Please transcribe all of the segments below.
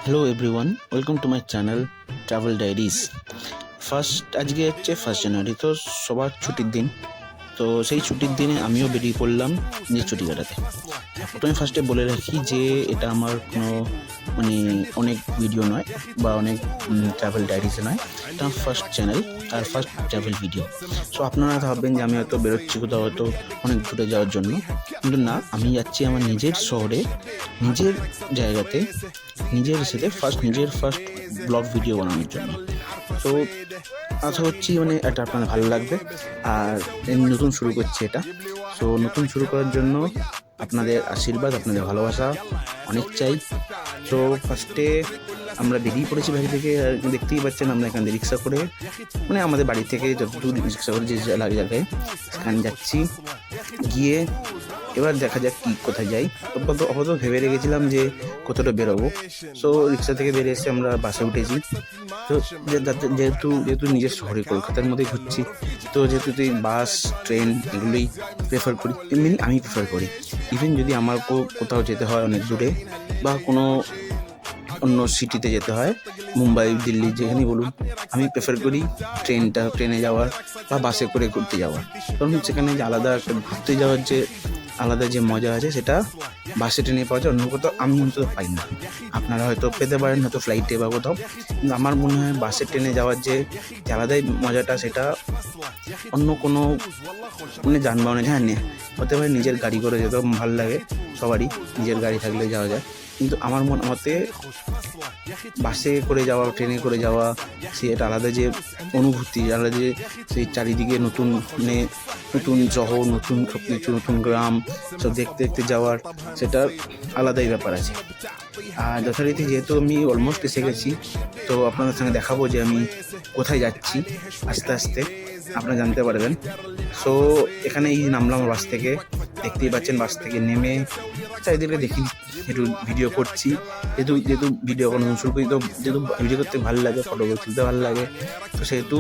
Hello everyone, welcome to my channel travel diaries. আজকে হচ্ছে 1 জানুয়ারি, তো সবার ছুটির দিন। তো সেই ছুটির দিনে আমিও বেরিয়ে পড়লাম নিজের ছুটি কাটাতে। প্রথমে ফার্স্টে বলে রাখি যে এটা আমার কোনো অনেক ভিডিও নয় বা অনেক ট্রাভেল ডায়েরিজে নয়, এটা আমার ফার্স্ট চ্যানেল আর ফার্স্ট ট্রাভেল ভিডিও। সো আপনারা ভাববেন যে আমি হয়তো বেরোচ্ছি কোথাও হয়তো অনেক দূরে যাওয়ার জন্য, কিন্তু না, আমি যাচ্ছি আমার নিজের শহরে, নিজের জায়গাতে, নিজের ফার্স্ট ব্লগ ভিডিও বানানোর জন্য। তো আশা করছি এটা আপনাদের ভালো লাগবে। আর নতুন শুরু করছি এটা। সো নতুন শুরু করার জন্য আপনাদের আশীর্বাদ, আপনাদের ভালোবাসা অনেক চাই। তো ফার্স্টে আমরা বেরিয়ে পড়েছি বাড়ি থেকে। দেখতেই পাচ্ছেন আমরা এখান থেকে রিক্সা করে, আমাদের বাড়ি থেকে যতদূর রিক্সা করে যে জায়গায় সেখানে যাচ্ছি। গিয়ে এবার দেখা যাক কোথায় যাই। আপাতত ভেবে রেখেছিলাম যে কতটা বেরোবো। সো রিক্সা থেকে বেরিয়ে এসে আমরা বাসে উঠেছি। তো যেহেতু নিজের শহরে কলকাতার মধ্যে ঘুরছি, তো যেহেতু বাস ট্রেন এগুলোই প্রেফার করি, আমি প্রেফার করি। ইভেন যদি আমার কোথাও যেতে হয় অনেক দূরে বা কোনো অন্য সিটিতে যেতে হয়, মুম্বাই দিল্লি যেখানেই বলুন, আমি প্রেফার করি ট্রেনে যাওয়ার বা বাসে করে ঘুরতে যাওয়ার। কারণ সেখানে যে আলাদা একটা ঘুরতে যাওয়ার যে আলাদা যে মজা আছে সেটা বাসে ট্রেনে পাওয়া যায়, অন্য কোথাও আমি অন্তত পাই না। আপনারা হয়তো পেতে পারেন, হয়তো ফ্লাইটে বা কোথাও, কিন্তু আমার মনে হয় বাসে ট্রেনে যাওয়ার যে আলাদাই মজাটা, সেটা অন্য কোনো যানবাহনে হতে পারে। নিজের গাড়ি করে যেতেও ভালো লাগে, সবারই নিজের গাড়ি থাকলে যাওয়া যায়। কিন্তু আমার মতে বাসে করে যাওয়া, ট্রেনে করে যাওয়া, সে একটা আলাদা যে অনুভূতি, আলাদা যে সেই চারিদিকে নতুন শহর, নতুন সব কিছু, নতুন গ্রাম সব দেখতে দেখতে যাওয়ার, সেটার আলাদাই ব্যাপার আছে। আর যথারীতি যেহেতু আমি অলমোস্ট এসে গেছি, তো আপনাদের সঙ্গে দেখাবো যে আমি কোথায় যাচ্ছি। আস্তে আস্তে আপনারা জানতে পারবেন। সো এখানে নামলাম বাস থেকে, দেখতেই পাচ্ছেন। বাস থেকে নেমে চারিদিকে দেখি, একটু ভিডিও করছি। যেহেতু ভিডিও কোনো শুরু করি, তো যেহেতু ভিডিও করতে ভালো লাগে, ফটো তুলতে ভালো লাগে, তো সেহেতু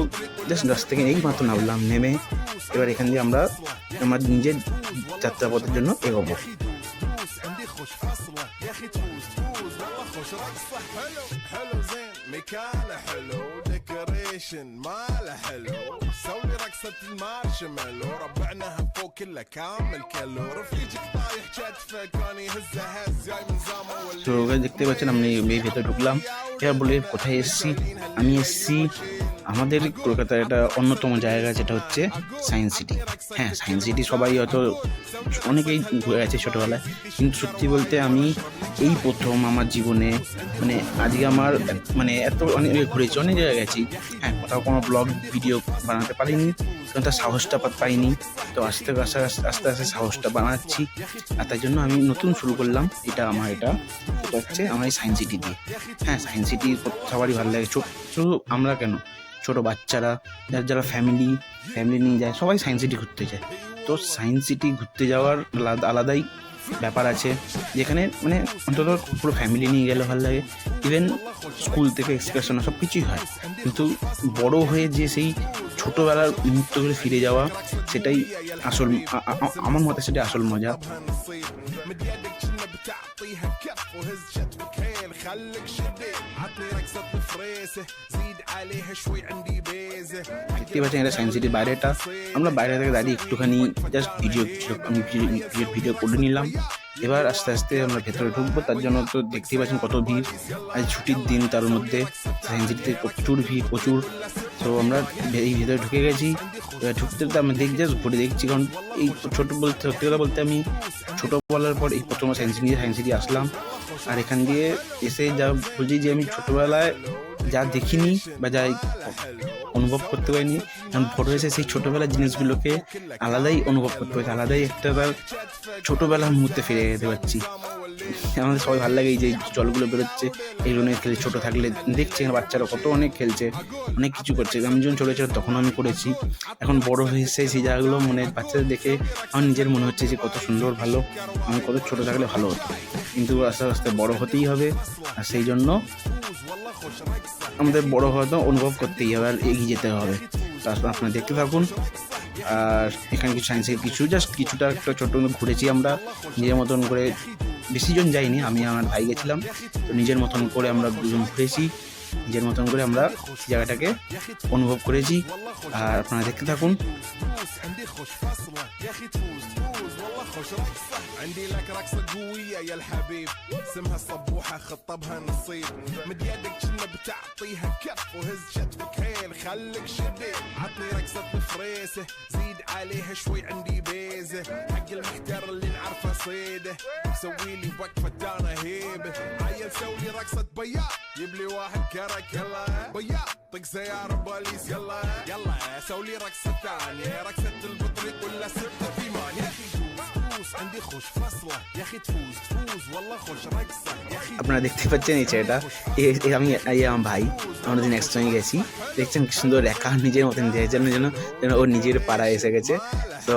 জাস্ট বাস থেকে এই মাত্র নামলাম। নেমে এবার এখান দিয়ে আমরা আমার নিজের যাত্রাপথের জন্য এগোবো। مكانه حلو ديكوريشن ماله حلو سوي رقصة المارشميلو ربعناها فوق كله كامل كيلو رفيجك طايح كتفك وانا يهزه هز جاي من زامه তো দেখতে পাচ্ছেন আমি এই ভেতরে ঢুকলাম। এবার বলে কোথায় এসেছি, আমি এসেছি আমাদের কলকাতার একটা অন্যতম জায়গা, যেটা হচ্ছে সায়েন্স সিটি। হ্যাঁ, সায়েন্স সিটি সবাই হয়তো অনেকেই ঘুরে গেছে ছোটোবেলায়, কিন্তু সত্যি বলতে আমি এই প্রথম আমার জীবনে, আজকে আমার এত অনেক ঘুরেছি, অনেক জায়গায় গেছি। হ্যাঁ, কোথাও কোনো ব্লগ ভিডিও বানাতে পারিনি, কারণ তার সাহসটা পাইনি। তো আস্তে আস্তে সাহসটা বানাচ্ছি। আর তাই জন্য আমি নতুন শুরু করলাম এটা হচ্ছে আমার এই সায়েন্স সিটি দিয়ে। হ্যাঁ, সায়েন্স সিটি সবারই ভালো লাগে। শুধু আমরা কেন, ছোটো বাচ্চারা, যারা ফ্যামিলি নিয়ে যায়, সবাই সায়েন্স সিটি ঘুরতে যায়। তো সায়েন্স সিটি ঘুরতে যাওয়ার আলাদাই ব্যাপার আছে, যেখানে অন্তত পুরো ফ্যামিলি নিয়ে গেলে ভালো লাগে। ইভেন স্কুল থেকে এক্সকারশন সব কিছুই হয়, কিন্তু বড় হয়ে যে সেই ছোটোবেলার মুহূর্তগুলো ফিরে যাওয়া, সেটাই আসল, আমার মতে সেটাই আসল মজা। দেখতে পাচ্ছেন এটা সায়েন্স সিটির বাইরেটা। আমরা বাইরে থেকে দাঁড়িয়ে একটুখানি জাস্ট ভিডিও করে নিলাম। এবার আস্তে আস্তে আমরা ভেতরে ঢুকবো। তার জন্য তো দেখতেই পাচ্ছেন কত ভিড়। আজ ছুটির দিন, তার মধ্যে সায়েন্স সিটিতে প্রচুর। তো আমরা এই ভেতরে ঢুকে গেছি। এবার ঢুকতে আমি ঘুরে দেখছি, কারণ এই সত্যি কথা বলতে আমি ছোটোবেলার পর এই প্রথম সায়েন্স সিটি আসলাম। আর এখান দিয়ে এসে যা বলছি যে আমি ছোটোবেলায় যা দেখিনি বা যা অনুভব করতে পারিনি, কারণ বড় হয়েছে সেই ছোটোবেলার জিনিসগুলোকে আলাদাই অনুভব করতে পারছি, আলাদাই একটা তার ছোটোবেলার মুহূর্তে ফিরে যেতে পারছি। আমাদের সবাই ভালো লাগে এই যে জলগুলো বেরোচ্ছে, এইগুলো নিয়ে খেলে। ছোটো থাকলে দেখছি বাচ্চারা কত অনেক খেলছে, অনেক কিছু করছে। আমি যখন ছোটো ছিল তখন আমি করেছি। এখন বড় হয়েছে সেই জায়গাগুলো বাচ্চাদের দেখে আমার নিজের মনে হচ্ছে যে কত সুন্দর, ভালো, আমি কত ছোটো থাকলে ভালো হতো। কিন্তু আস্তে আস্তে বড় হতেই হবে, আর সেই জন্য আমাদের বড় হওয়া তো অনুভব করতেই হবে, আর এগিয়ে যেতে হবে। তারপর আপনারা দেখতে থাকুন। আর এখানে কিছু সায়েন্সের কিছুটা একটা ছোটো ঘুরেছি আমরা নিজের মতন করে। বেশি জন যাইনি, আমি আমার ভাই গেছিলাম। তো নিজের মতন করে আমরা দুজন ঘুরেছি, নিজের মতন করে আমরা জায়গাটাকে অনুভব করেছি। আর আপনারা দেখতে থাকুন। عندي لك رقصة قوية يا الحبيب اسمها الصبوحة خطبها نصيب مد يدك كنا بتعطيها كف وهز شتفك حيل خليك شديد عطني رقصة فريسة زيد عليها شوي عندي بيزة حق المحتار اللي نعرفه صيده سويلي وقفة انا هيبة عيل سوي رقصة بياض يبلي واحد كرك يلا بياض طق سيارة بوليس يلا يلا سوي رقصة ثانية رقصة البطريق ولا سبتة في مان يا اخي عندي خوش فصلة يا اخي تفوز تفوز والله خوش رقصة يا اخي আপনারা দেখতে পাচ্ছেন এই ছেলেটা, আমি আমার ভাই, আমরা দিন একসঙ্গে গেছি। দেখছেন কি সুন্দর একা নিজের মতন যেন ও নিজের পাড়ায় এসে গেছে। তো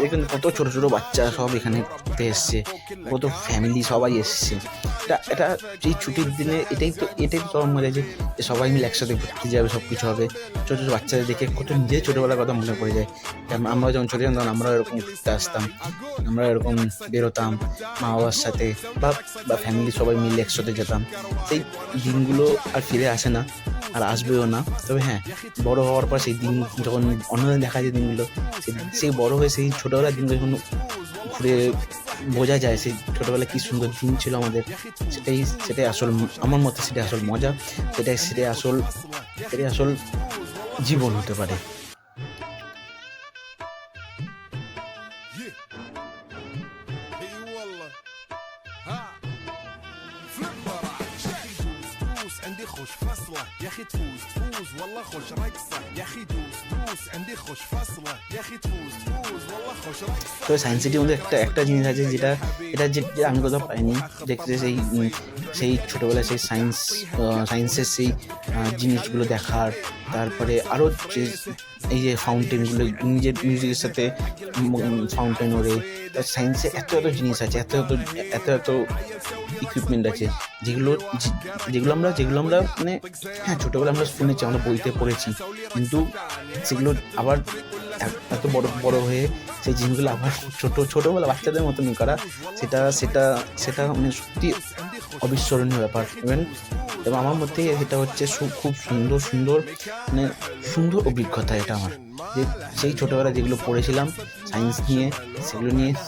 দেখুন কত ছোট ছোট বাচ্চা সব এখানে ঘুরতে এসছে, কত ফ্যামিলি সবাই এসছে। এটা এই ছুটির দিনে এটাই তো সব মজা যে সবাই মিলে একসাথে ঘুরতে যাবে, সব কিছু হবে। ছোটো ছোটো বাচ্চাদের দেখে কত নিজের ছোটোবেলার কথা মনে পড়ে যায়। আমরা যখন ছোটো ছিলাম তখন আমরাও এরকম ঘুরতে আসতাম, আমরা এরকম বেরোতাম মা বাবার সাথে বা ফ্যামিলি সবাই মিলে একসাথে যেতাম। সেই দিনগুলো আর ফিরে আসে না, আর আসবেও না। তবে হ্যাঁ, বড় হওয়ার পর সেই দিন যখন অন্যদিন দেখা যায় দিনগুলো, সেই বড় হয়ে সেই ছোটোবেলার দিনগুলো যখন ঘুরে বোঝা যায় সেই ছোটোবেলায় কী সুন্দর দিন ছিল আমাদের। সেটাই আসল, আমার মতে সেটাই আসল মজা, সেটাই আসল জীবন হতে পারে। عندي خوش فصلة يا اخي تفوز تفوز والله خوش رقصة يا اخي دوس عندي خوش فصلة يا اخي تفوز تفوز والله خوش رقصة। তো সায়েন্স সিটির মধ্যে একটা জিনিস আছে যেটা আমি কোথাও পাইনি, দেখতে সেই ছোটোবেলায় সেই সায়েন্সের সেই জিনিসগুলো দেখার, তারপরে আরও যে এই যে ফাউন্টেনগুলো নিজের মিউজিকের সাথে ফাউন্টেন ওড়ে, সায়েন্সে এত জিনিস আছে, এত ইকুইপমেন্ট আছে যেগুলো আমরা মানে হ্যাঁ ছোটোবেলা আমরা শুনেছি, আমরা বইতে পড়েছি, কিন্তু সেগুলো আবার এত বড় হয়ে সেই জিনিসগুলো আবার ছোটোবেলা বাচ্চাদের মতনই করা, সেটা মানে সত্যি অবিস্মরণীয় ব্যাপার। এবং আমার মধ্যে এটা হচ্ছে খুব সুন্দর মানে সুন্দর অভিজ্ঞতা এটা আমার, যে সেই ছোটোবেলা যেগুলো পড়েছিলাম সায়েন্স নিয়ে,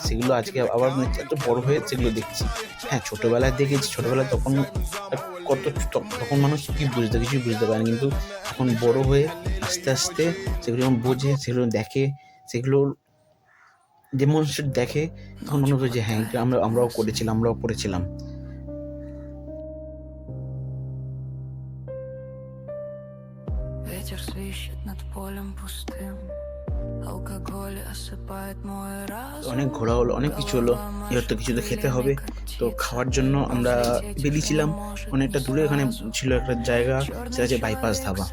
সেগুলো আজকে আবার মানে এত বড় হয়ে সেগুলো দেখছি। হ্যাঁ, ছোটোবেলায় দেখেছি, ছোটোবেলায় তখন মানুষ কিছুই বুঝতে পারেনি, কিন্তু এখন বড় হয়ে আস্তে আস্তে সেগুলো যখন বোঝে, সেগুলো দেখে, সেগুলোর ডেমনস্ট্রেট দেখে, তখন মনে হয় যে হ্যাঁ আমরাও পড়েছিলাম। Ветер свищет над полем пустым. Алкоголь осыпает мой разум. অনেক ঘোরা হলো, অনেক কিছু হলো, এবার তো কিছু তো খেতে হবে। তো খাওয়ার জন্য আমরা বেরিয়েছিলাম অনেকটা দূরে। ওখানে ছিল একটা জায়গা, সেটা হচ্ছে বাইপাস ধাবা,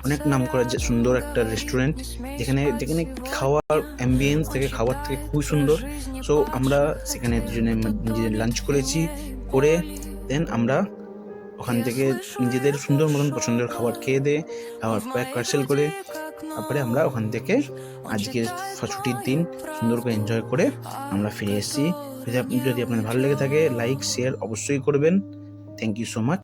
অনেক নাম করা সুন্দর একটা রেস্টুরেন্ট, যেখানে খাওয়ার অ্যাম্বিয়েন্স থেকে খাবার থেকে খুবই সুন্দর। সো আমরা সেখানে দুজনে নিজেদের লাঞ্চ করে দেন আমরা ওখান থেকে নিজেদের সুন্দর মতন পছন্দের খাবার খেয়ে খাবার পার্সেল করে, তারপরে আমরা ওখান থেকে আজকে ছুটির দিন সুন্দর করে এনজয় করে আমরা ফিরে এসেছি। যদি আপনাদের ভালো লেগে থাকে, লাইক শেয়ার অবশ্যই করবেন। Thank you so much.